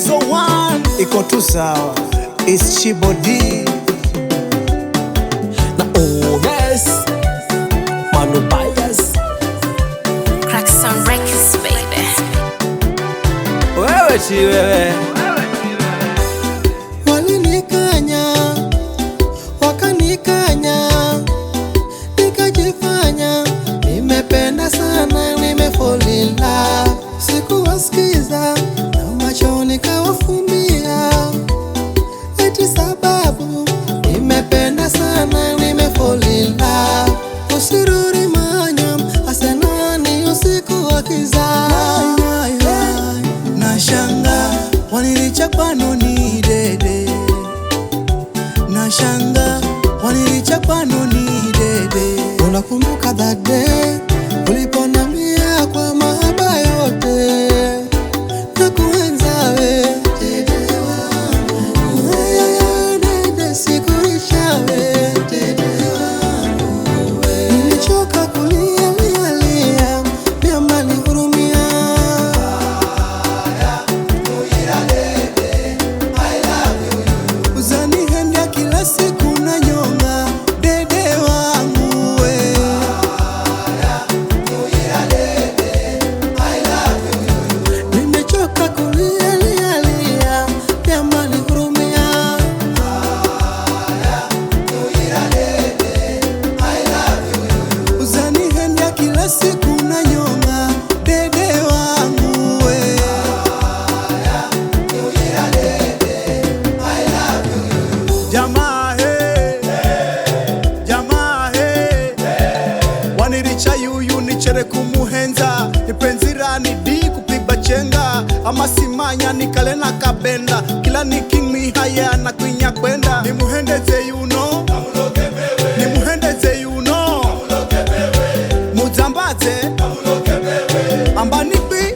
Ezo One iko tu sawa, it's Chibodi na Ones Manu Bias Crack some records, baby. wewe chi wewe Walinikanya, wakanikanya, nikajifanya nimependa sana, nimefall in love. Sikuwasikiza na macho nikawafumbia, eti sababu nimependa sana, nimefall in love. Usiruri manyam, asenani usiku wa kiza. Nashanga wanilichapa noni dede, nashanga wanilichapa noni dede. Unakumbuka that day uliponambia kwa mahaba yote na kuenza we dede wangu, dede sikurisha we dede wangu we. Nimechoka kulia lia lia, miamba nihurumia. Uzanihenda kila siku na nyonga dede wangu we. Nimechoka kulia lia lia, miamba nihurumia. Uzanihenda kila siku na nyonga dede wangu we. Jamaa he, jamaa he, waniricha yuyu nichere kumuhenza, nipenzirani di kupigba chenga, ama simanya nikale na kabenda, kila nikimi haya na kwinya kwenda, nimuhendeze yuno, nimuhendeze yuno, muzambaze, amba nikbi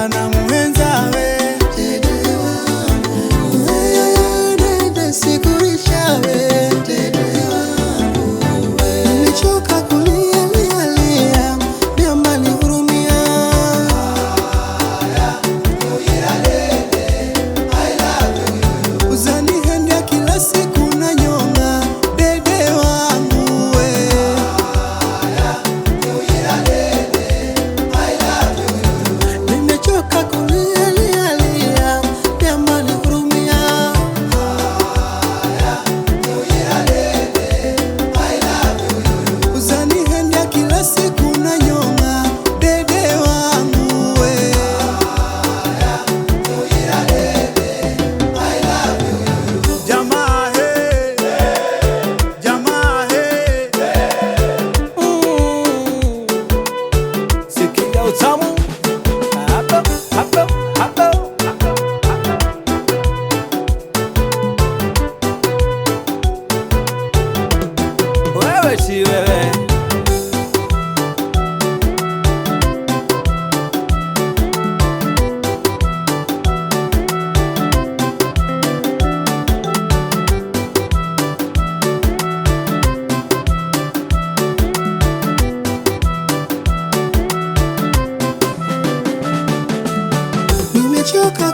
namuhenza we Dede wangu, dede sikurisha we dede wangu we. Nimechoka kulia lia lia, miamba nihurumia. Uzanihenda kila siku na nyonga dede wangu we. Nimechoka kulia lia lia, miamba nihurumia. Uzanihenda kila siku na nyonga dede wangu we. jamaa he, jamaa he, sikia utamu hapo hapo hapo wewe chi wewe Nimechoka